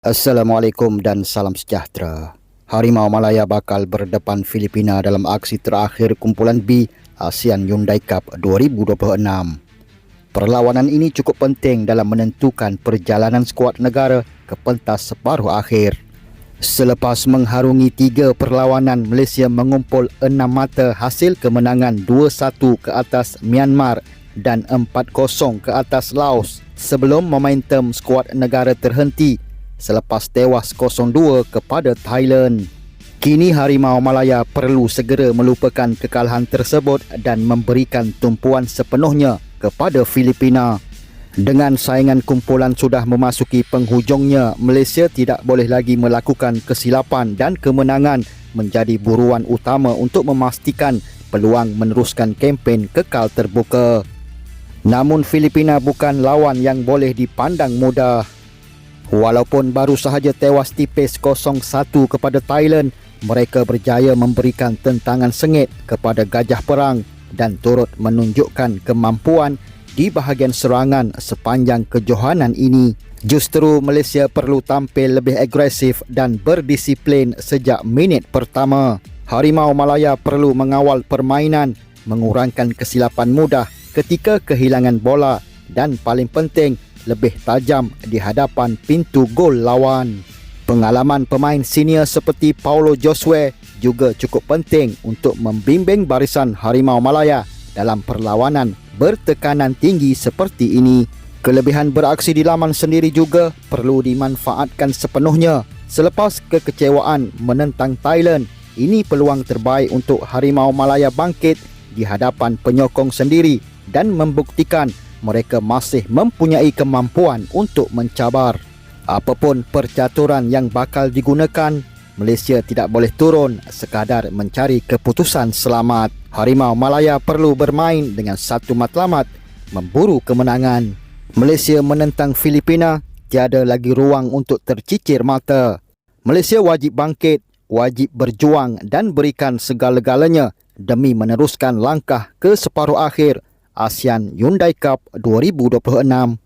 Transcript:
Assalamualaikum dan salam sejahtera. Harimau Malaya bakal berdepan Filipina dalam aksi terakhir kumpulan B ASEAN Hyundai Cup 2026. Perlawanan ini cukup penting dalam menentukan perjalanan skuad negara ke pentas separuh akhir. Selepas mengharungi 3 perlawanan, Malaysia mengumpul 6 mata hasil kemenangan 2-1 ke atas Myanmar dan 4-0 ke atas Laos sebelum momentum skuad negara terhenti selepas tewas 0-2 kepada Thailand. Kini Harimau Malaya perlu segera melupakan kekalahan tersebut dan memberikan tumpuan sepenuhnya kepada Filipina. Dengan saingan kumpulan sudah memasuki penghujungnya, Malaysia tidak boleh lagi melakukan kesilapan dan kemenangan menjadi buruan utama untuk memastikan peluang meneruskan kempen kekal terbuka. Namun Filipina bukan lawan yang boleh dipandang mudah. Walaupun baru sahaja tewas tipis 0-1 kepada Thailand, mereka berjaya memberikan tentangan sengit kepada Gajah Perang dan turut menunjukkan kemampuan di bahagian serangan sepanjang kejohanan ini. Justru Malaysia perlu tampil lebih agresif dan berdisiplin sejak minit pertama. Harimau Malaya perlu mengawal permainan, mengurangkan kesilapan mudah ketika kehilangan bola dan paling penting, lebih tajam di hadapan pintu gol lawan. Pengalaman pemain senior seperti Paulo Josue juga cukup penting untuk membimbing barisan Harimau Malaya dalam perlawanan bertekanan tinggi seperti ini. Kelebihan beraksi di laman sendiri juga perlu dimanfaatkan sepenuhnya. Selepas kekecewaan menentang Thailand, ini peluang terbaik untuk Harimau Malaya bangkit di hadapan penyokong sendiri dan membuktikan mereka masih mempunyai kemampuan untuk mencabar. Apapun percaturan yang bakal digunakan, Malaysia tidak boleh turun sekadar mencari keputusan selamat. Harimau Malaya perlu bermain dengan satu matlamat, memburu kemenangan. Malaysia menentang Filipina, tiada lagi ruang untuk tercicir mata. Malaysia wajib bangkit, wajib berjuang dan berikan segala-galanya demi meneruskan langkah ke separuh akhir ASEAN Hyundai Cup 2026.